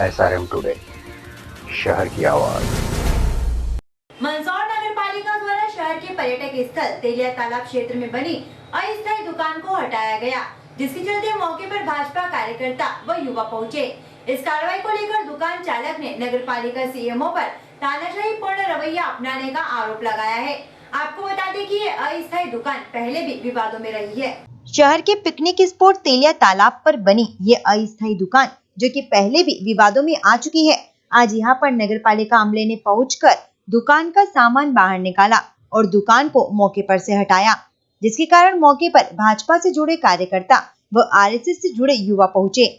SRM today, शहर की आवाज। मंदसौर नगर पालिका द्वारा शहर के पर्यटक स्थल तेलिया तालाब क्षेत्र में बनी अस्थायी दुकान को हटाया गया, जिसके चलते मौके पर भाजपा कार्यकर्ता व युवा पहुंचे। इस कार्रवाई को लेकर दुकान चालक ने नगर पालिका CMO पर तानाशाही पूर्ण रवैया अपनाने का आरोप लगाया है। आपको बता दें कि ये अस्थायी दुकान पहले भी विवादों में रही है। शहर के पिकनिक स्पॉट तेलिया तालाब पर बनी ये अस्थायी दुकान, जो कि पहले भी विवादों में आ चुकी है, आज यहाँ पर नगर पालिका अमले ने पहुंचकर दुकान का सामान बाहर निकाला और दुकान को मौके पर से हटाया, जिसके कारण मौके पर भाजपा से जुड़े कार्यकर्ता व RSS से जुड़े युवा पहुंचे।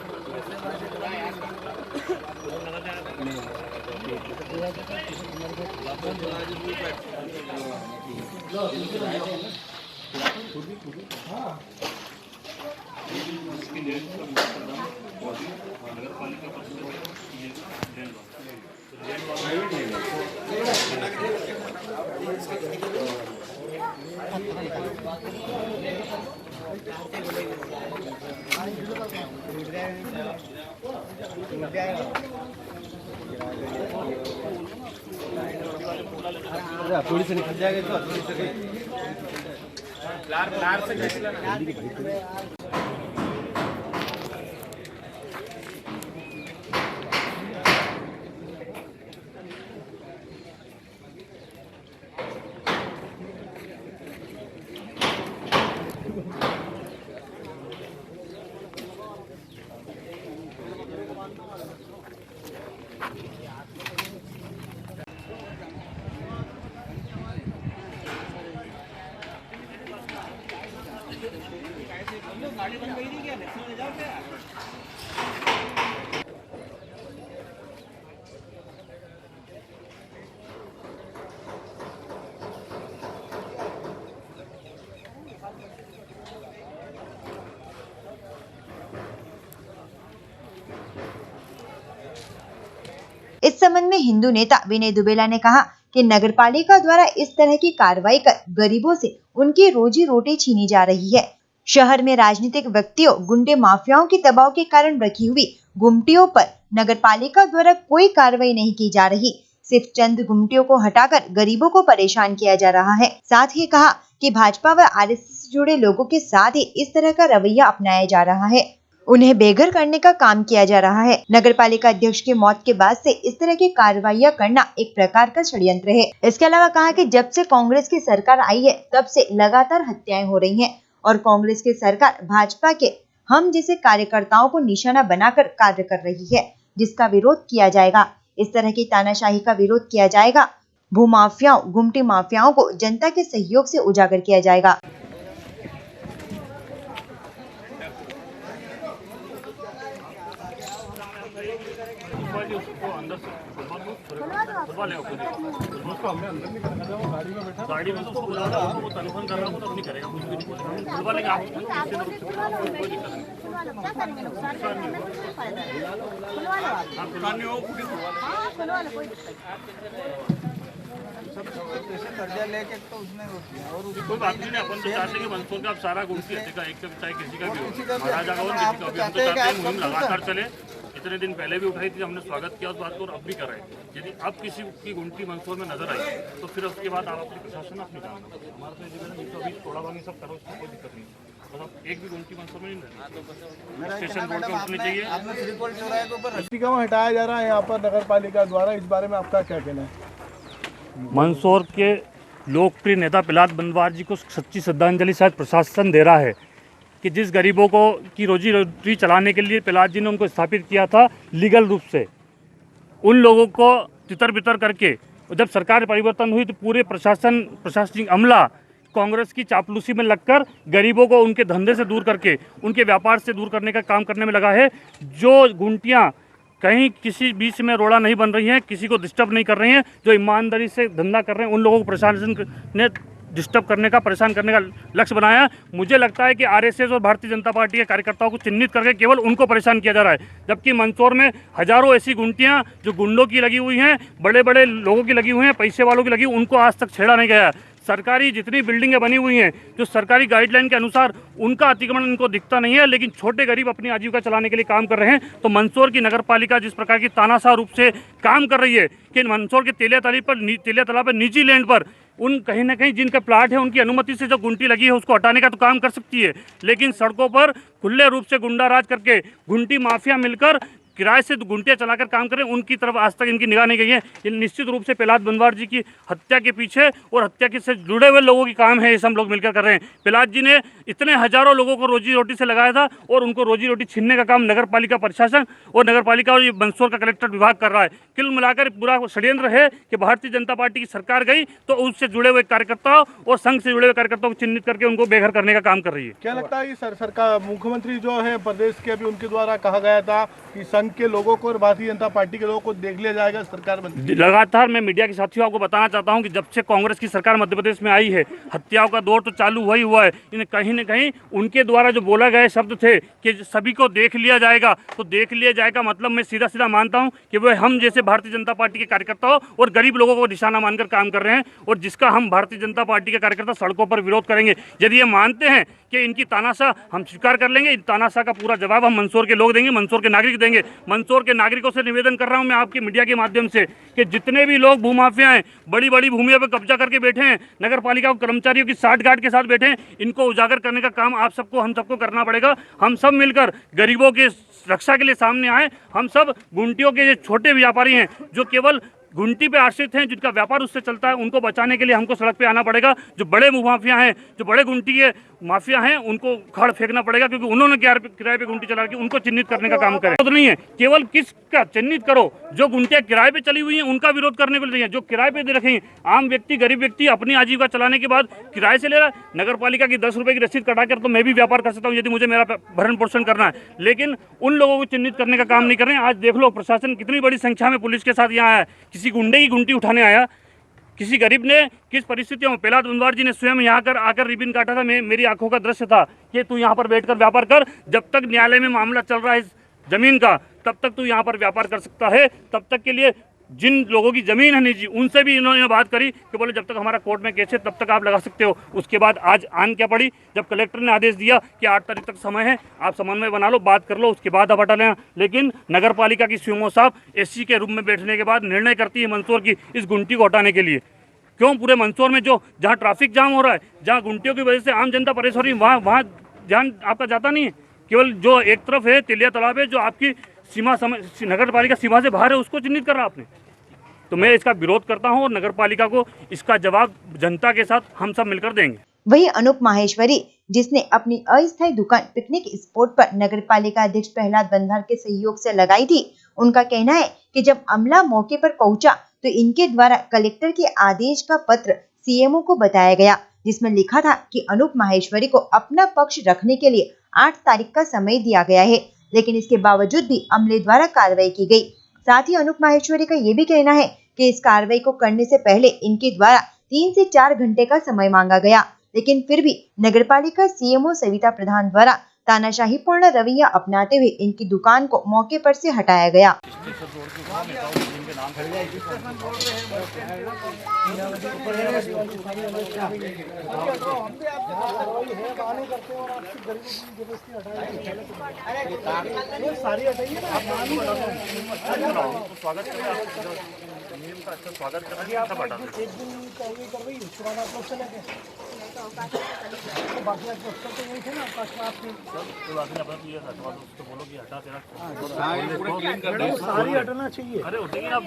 थोड़ी से निकल जाएगा तो थोड़ी से लार से गाड़ी बंद गई थी क्या? ले जाओ क्या? इस संबंध में हिंदू नेता विनय दुबेला ने कहा कि नगरपालिका द्वारा इस तरह की कार्रवाई कर गरीबों से उनकी रोजी रोटी छीनी जा रही है। शहर में राजनीतिक व्यक्तियों, गुंडे माफियाओं के दबाव के कारण रखी हुई गुमटियों पर नगरपालिका द्वारा कोई कार्रवाई नहीं की जा रही, सिर्फ चंद गुमटियों को हटाकर गरीबों को परेशान किया जा रहा है। साथ ही कहा कि भाजपा व RSS से जुड़े लोगों के साथ ही इस तरह का रवैया अपनाया जा रहा है, उन्हें बेघर करने का काम किया जा रहा है। नगरपालिका अध्यक्ष की मौत के बाद से इस तरह की कार्रवाइयां करना एक प्रकार का षड्यंत्र है। इसके अलावा कहा कि जब से कांग्रेस की सरकार आई है, तब से लगातार हत्याएं हो रही हैं और कांग्रेस की सरकार भाजपा के हम जैसे कार्यकर्ताओं को निशाना बनाकर कार्य कर रही है, जिसका विरोध किया जाएगा। इस तरह की तानाशाही का विरोध किया जाएगा। भूमाफियाओं, गुमटी माफियाओं को जनता के सहयोग से उजागर किया जाएगा। उसको अंदर से गाड़ी में उसको बुला रहा हूँ, वो कन्फर्म कर रहा हूँ, तो नहीं करेगा कुछ भी नहीं। खुलवा लेंगे आप, कोई दिक्कत नहीं। आप खुलवाने हो कर्जा लेके तो उसमें होती है और कोई बात नहीं। अपन तो चाहते हैं कि मंदसौर का आप सारा गुमटी हत्या का एक चाहे किसी का भी हो, महाराजा का हो, किसी का भी, हम तो चाहते हैं मुहिम लगातार चले। इतने दिन पहले भी उठाई थी, हमने स्वागत किया उस बात को और अब भी कराए। यदि अब किसी की गुमटी मंदसौर में नजर आई तो फिर उसके बाद आप अपनी प्रशासन अपनी जानना। हमारा तो निवेदन अभी थोड़ा भागी सब करो, उसमें कोई दिक्कत नहीं। मतलब एक भी गुमटी मंदसौर में नहीं रहती, स्टेशन रोड पे उठनी चाहिए। आपने श्रीपुर चौराहे के ऊपर रस्सी क्यों हटाया जा रहा है यहाँ पर नगर पालिका द्वारा, इस बारे में आपका क्या कहना है? मंदसौर के लोकप्रिय नेता प्रहलाद बंदवार जी को सच्ची श्रद्धांजलि शायद प्रशासन दे रहा है कि जिस गरीबों को की रोजी रोटी चलाने के लिए प्रहलाद जी ने उनको स्थापित किया था लीगल रूप से, उन लोगों को तितर बितर करके जब सरकार परिवर्तन हुई तो पूरे प्रशासनिक अमला कांग्रेस की चापलूसी में लगकर गरीबों को उनके धंधे से दूर करके उनके व्यापार से दूर करने का काम करने में लगा है। जो गुंटियाँ कहीं किसी बीच में रोड़ा नहीं बन रही हैं, किसी को डिस्टर्ब नहीं कर रही हैं, जो ईमानदारी से धंधा कर रहे हैं, उन लोगों को प्रशासन ने डिस्टर्ब करने का, परेशान करने का लक्ष्य बनाया। मुझे लगता है कि RSS और भारतीय जनता पार्टी के कार्यकर्ताओं को चिन्हित करके केवल उनको परेशान किया जा रहा है, जबकि मंदसौर में हजारों ऐसी गुंटियां जो गुंडों की लगी हुई हैं, बड़े बड़े लोगों की लगी हुई हैं, पैसे वालों की लगी, उनको आज तक छेड़ा नहीं गया। सरकारी जितनी बिल्डिंगें बनी हुई हैं जो सरकारी गाइडलाइन के अनुसार उनका अतिक्रमण इनको दिखता नहीं है, लेकिन छोटे गरीब अपनी आजीविका चलाने के लिए काम कर रहे हैं। तो मंदसौर की नगर पालिका जिस प्रकार की तानाशाह रूप से काम कर रही है कि मंदसौर के तेलिया तालाब पर निजी लैंड पर उन कहीं ना कहीं जिनका प्लाट है उनकी अनुमति से जो गुंटी लगी है उसको हटाने का तो काम कर सकती है, लेकिन सड़कों पर खुले रूप से गुंडा राज करके गुंटी माफिया मिलकर किराए से गुंटियाँ चलाकर काम करें, उनकी तरफ आज तक इनकी निगाह नहीं गई है। ये निश्चित रूप से प्रहलाद बनवार जी की हत्या के पीछे और हत्या के से जुड़े हुए लोगों की काम है, ये सब लोग मिलकर कर रहे हैं। प्रहलाद जी ने इतने हजारों लोगों को रोजी रोटी से लगाया था और उनको रोजी रोटी छीनने का काम नगर पालिका प्रशासन और नगर पालिका और ये मंदसौर का कलेक्टर विभाग कर रहा है। कुल मिलाकर पूरा षड्यंत्र है कि भारतीय जनता पार्टी की सरकार गई तो उससे जुड़े हुए कार्यकर्ताओं और संघ से जुड़े हुए कार्यकर्ताओं को चिन्हित करके उनको बेघर करने का काम कर रही है। क्या लगता है कि सरकार मुख्यमंत्री जो है प्रदेश के, अभी उनके द्वारा कहा गया था कि संघ के लोगों को और भारतीय जनता पार्टी के लोगों को देख लिया जाएगा सरकार में? लगातार मैं मीडिया के साथियों आपको बताना चाहता हूं कि जब से कांग्रेस की सरकार मध्य प्रदेश में आई है हत्याओं का दौर तो चालू हुआ ही हुआ है। इन्हें कहीं न कहीं उनके द्वारा जो बोला गए शब्द थे कि सभी को देख लिया जाएगा, तो देख लिया जाएगा मतलब मैं सीधा सीधा मानता हूं कि वह हम जैसे भारतीय जनता पार्टी के कार्यकर्ताओं और गरीब लोगों को निशाना मानकर काम कर रहे हैं और जिसका हम भारतीय जनता पार्टी के कार्यकर्ता सड़कों पर विरोध करेंगे। यदि ये मानते हैं कि इनकी तानाशाह हम स्वीकार कर लेंगे, इन तानाशाह का पूरा जवाब हम मंदसौर के लोग देंगे, मंदसौर के नागरिक देंगे। मंदसौर के नागरिकों से निवेदन कर रहा हूं मैं आपके मीडिया के माध्यम से कि जितने भी लोग भूमाफिया हैं, बड़ी बड़ी भूमियों पर कब्जा करके बैठे हैं, नगर पालिका कर्मचारियों की साठगांठ के साथ बैठे हैं, इनको उजागर करने का काम आप सबको हम सबको करना पड़ेगा। हम सब मिलकर गरीबों के रक्षा के लिए सामने आए। हम सब गुंटियों के जो छोटे व्यापारी हैं जो केवल गुंटी पे आश्रित हैं, जिनका व्यापार उससे चलता है, उनको बचाने के लिए हमको सड़क पे आना पड़ेगा। जो बड़े मुमाफिया हैं, जो बड़े गुंटी के माफिया हैं, उनको खड़ फेंकना पड़ेगा क्योंकि उन्होंने किराए पे गुंटी चला के उनको चिन्हित करने का काम करें। तो नहीं है केवल किसका चिन्हित करो, जो गुंटियां किराए पे चली हुई हैं उनका विरोध करने को नहीं है। जो किराए पे दे रखे हैं, आम व्यक्ति गरीब व्यक्ति अपनी आजीविका चलाने के बाद किराए से ले रहा है। नगर पालिका की 10 रुपये की रसीद कटाकर तो मैं भी व्यापार कर सकता हूँ यदि मुझे मेरा भरण पोषण करना है, लेकिन उन लोगों को चिन्हित करने का काम नहीं कर रहे हैं। आज देख लो प्रशासन कितनी बड़ी संख्या में पुलिस के साथ यहाँ आया, किसी गुंडे की गुंटी उठाने आया, किसी गरीब ने किस परिस्थितियों में प्रहलाद बनवार जी ने स्वयं यहाँ आकर रिबन काटा था। मेरी आंखों का दृश्य था कि तू यहाँ पर बैठकर व्यापार कर, जब तक न्यायालय में मामला चल रहा है इस जमीन का तब तक तू यहाँ पर व्यापार कर सकता है। तब तक के लिए जिन लोगों की जमीन है निजी, उनसे भी इन्होंने बात करी कि बोले जब तक हमारा कोर्ट में केस है तब तक आप लगा सकते हो। उसके बाद आज आन क्या पड़ी, जब कलेक्टर ने आदेश दिया कि 8 तारीख तक समय है, आप समन्वय बना लो, बात कर लो, उसके बाद आप हटा लेना। लेकिन नगर पालिका की सीएमओ साहब एससी के रूप में बैठने के बाद निर्णय करती है मंदसौर की इस गुंटी को हटाने के लिए। क्यों पूरे मंदसौर में जो जहाँ ट्रैफिक जाम हो रहा है, जहाँ गुंटियों की वजह से आम जनता परेशान हो रही है, वहाँ ध्यान आपका जाता नहीं है। केवल जो एक तरफ है तेलिया तालाब है जो आपकी सीमा नगर पालिका सीमा से बाहर है, उसको चिन्हित कर रहा आपने। तो मैं इसका विरोध करता हूं और नगर पालिका को इसका जवाब जनता के साथ हम सब मिलकर देंगे। वहीं अनूप माहेश्वरी, जिसने अपनी अस्थायी दुकान पिकनिक स्पॉट पर नगर पालिका अध्यक्ष प्रहलाद बनवार के सहयोग से लगाई थी, उनका कहना है कि जब अमला मौके पर पहुंचा तो इनके द्वारा कलेक्टर के आदेश का पत्र सीएमओ को बताया गया, जिसमें लिखा था कि अनूप माहेश्वरी को अपना पक्ष रखने के लिए 8 तारीख का समय दिया गया है, लेकिन इसके बावजूद भी अमले द्वारा कार्रवाई की गई। साथ ही अनूप माहेश्वरी का ये भी कहना है कि इस कार्रवाई को करने से पहले इनके द्वारा 3 से 4 घंटे का समय मांगा गया, लेकिन फिर भी नगरपालिका सीएमओ सविता प्रधान द्वारा तानाशाही पूर्ण रवैया अपनाते हुए इनकी दुकान को मौके पर से हटाया गया। सारी हटना चाहिए। अरे उठेगी ना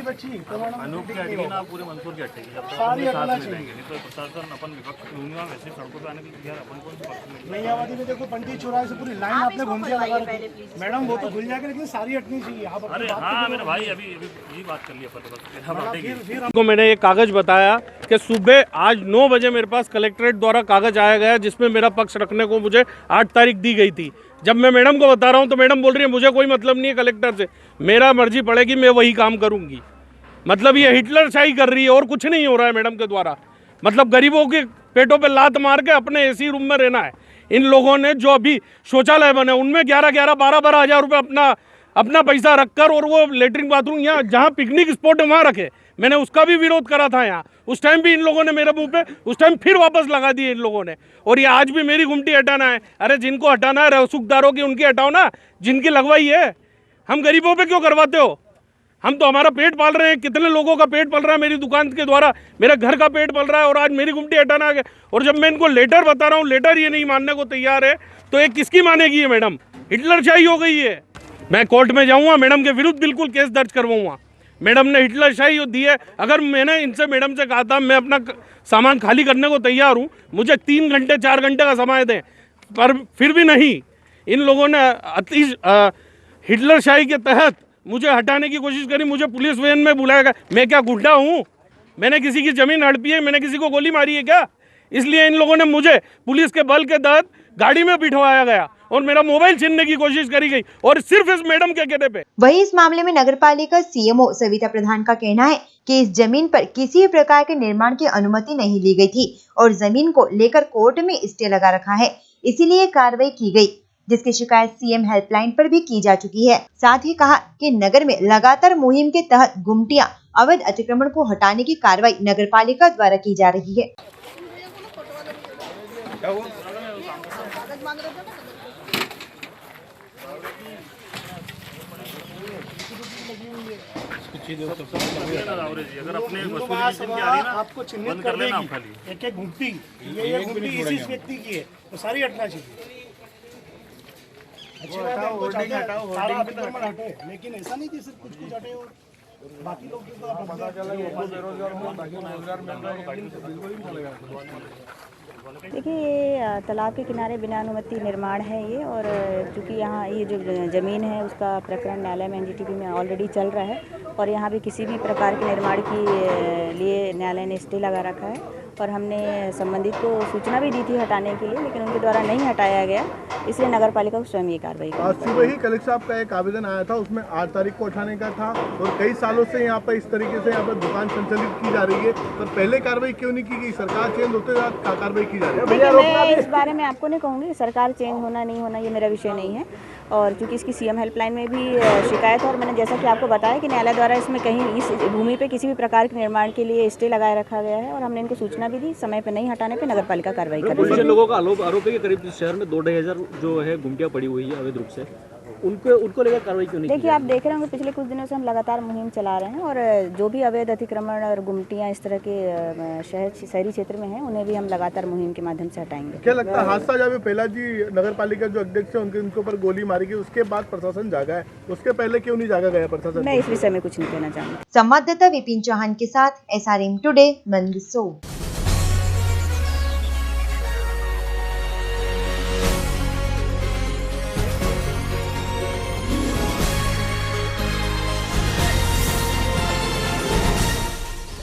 बची अनूप की हटेगी ना, पूरे मंदसौर की हटेगी। जब तक सारी साथ हटना में चाहिए। रहेंगे नहीं तो प्रशासन अपन विपक्ष भूमिका वैसे सड़कों पे आने के लिए अपन कौन सी पक्ष में। नैयावादी में देखो पंडित चौराहे से पूरी लाइन आपने घूमतियां लगा रखी। मैडम वो तो खुल जाएगा, लेकिन सारी हटनी चाहिए। आप अरे हाँ मेरे भाई अभी यही बात कर लिया अपन। फिर को मैंने एक कागज बताया कि सुबह आज 9 बजे मेरे पास कलेक्ट्रेट द्वारा कागज आया गया जिसमें मेरा पक्ष रखने को मुझे 8 तारीख दी गई थी। जब मैं मैडम को बता रहा हूं तो मैडम बोल रही है मुझे कोई मतलब नहीं है कलेक्टर से, मेरा मर्जी पड़ेगी मैं वही काम करूंगी। मतलब ये हिटलरशाही कर रही है और कुछ नहीं हो रहा है मैडम के द्वारा। मतलब गरीबों के पेटों पे लात मार के अपने एसी रूम में रहना है। इन लोगों ने जो अभी शौचालय बने उनमें 11-12 हज़ार रुपये अपना अपना पैसा रखकर और वो लेटरिन बाथरूम यहाँ जहाँ पिकनिक स्पॉट है वहाँ रखे। मैंने उसका भी विरोध करा था यहाँ, उस टाइम भी इन लोगों ने मेरे मुंह पे उस टाइम फिर वापस लगा दिए इन लोगों ने। और ये आज भी मेरी गुमटी हटाना है। अरे जिनको हटाना है रसूखदारों की उनकी हटाओ ना, जिनकी लगवाई है। हम गरीबों पे क्यों करवाते हो? हम तो हमारा पेट पाल रहे हैं, कितने लोगों का पेट पल रहा है मेरी दुकान के द्वारा, मेरे घर का पेट पल रहा है और आज मेरी गुमटी हटाना है। और जब मैं इनको लेटर बता रहा हूँ, लेटर ये नहीं मानने को तैयार है, तो ये किसकी मानेगी? है मैडम हिटलरशाही हो गई है। मैं कोर्ट में जाऊँगा, मैडम के विरुद्ध बिल्कुल केस दर्ज करवाऊँगा। मैडम ने हिटलरशाही दी है। अगर मैंने इनसे मैडम से कहा था मैं अपना सामान खाली करने को तैयार हूँ, मुझे 3 घंटे 4 घंटे का समय दें, पर फिर भी नहीं। इन लोगों ने हिटलरशाही के तहत मुझे हटाने की कोशिश करी। मुझे पुलिस वैन में बुलाया गया। मैं क्या गुंडा हूँ? मैंने किसी की ज़मीन हड़पी है? मैंने किसी को गोली मारी है क्या? इसलिए इन लोगों ने मुझे पुलिस के बल के तहत गाड़ी में बिठवाया गया और मेरा मोबाइल छीनने की कोशिश करी गई, और सिर्फ इस मैडम के कहने पे। वहीं इस मामले में नगरपालिका सीएमओ सविता प्रधान का कहना है कि इस जमीन पर किसी भी प्रकार के निर्माण की अनुमति नहीं ली गई थी और जमीन को लेकर कोर्ट में स्टे लगा रखा है, इसीलिए कार्रवाई की गई, जिसकी शिकायत सीएम हेल्पलाइन पर भी की जा चुकी है। साथ ही कहा कि नगर में लगातार मुहिम के तहत गुमटियां अवैध अतिक्रमण को हटाने की कार्रवाई नगरपालिका द्वारा की जा रही है। अगर अपने आपको चिन्हित कर देगी एक एक घुमटी, ये घुमटी इसी व्यक्ति की है, तो सारी हटना चाहिए। अच्छी बात है, हटाओ सारा अतिक्रमण हटे, लेकिन ऐसा नहीं कि सिर्फ कुछ हटे और बाकी लोग देखिए, ये तालाब के किनारे बिना अनुमति निर्माण है ये, और चूँकि यहाँ ये जो ज़मीन है उसका प्रकरण न्यायालय में एनजीटीपी में ऑलरेडी चल रहा है, और यहाँ भी किसी भी प्रकार के निर्माण के लिए न्यायालय ने स्टे लगा रखा है, और हमने संबंधित को सूचना भी दी थी हटाने के लिए, लेकिन उनके द्वारा नहीं हटाया गया, इसलिए नगर पालिका को स्वयं ये कार्रवाई आज सुबह ही कलेक्टर साहब का एक आवेदन आया था, उसमें 8 तारीख को उठाने का था, और कई सालों से यहाँ पर इस तरीके से यहाँ पर दुकान संचालित की जा रही है, पर पहले कार्रवाई क्यों नहीं की गई? सरकार चेंज होते हुए कार्रवाई की जा रही है। देखिए, मैं इस बारे में आपको नहीं कहूँगी, सरकार चेंज होना नहीं होना ये मेरा विषय नहीं है, और चूँकि इसकी सीएम हेल्पलाइन में भी शिकायत है, और मैंने जैसा कि आपको बताया कि न्यायालय द्वारा इसमें कहीं इस भूमि पे किसी भी प्रकार के निर्माण के लिए स्टे लगाए रखा गया है, और हमने इनको सूचना भी दी, समय पे नहीं हटाने पे नगरपालिका कार्रवाई कर रही है। लोगों का आरोप है कि करीब शहर में 2-2,500 जो है गुमटियां पड़ी हुई है अवैध रूप से, उनको लेकर कार्रवाई क्यों नहीं? देखिए, आप देख रहे होंगे पिछले कुछ दिनों से हम लगातार मुहिम चला रहे हैं, और जो भी अवैध अतिक्रमण और गुमटियां इस तरह के शहरी क्षेत्र में हैं, उन्हें भी हम लगातार मुहिम के माध्यम से हटाएंगे। क्या लगता है हादसा जब पहला जी नगर पालिका जो अध्यक्ष है उनके ऊपर गोली मारी गई, उसके बाद प्रशासन जागा है, उसके पहले क्यों नहीं जागा गया प्रशासन? मैं इस विषय में कुछ नहीं कहना चाहूँगी। संवाददाता विपिन चौहान के साथ SRM today, Mandsaur.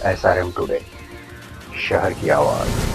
SRM today, शहर की आवाज।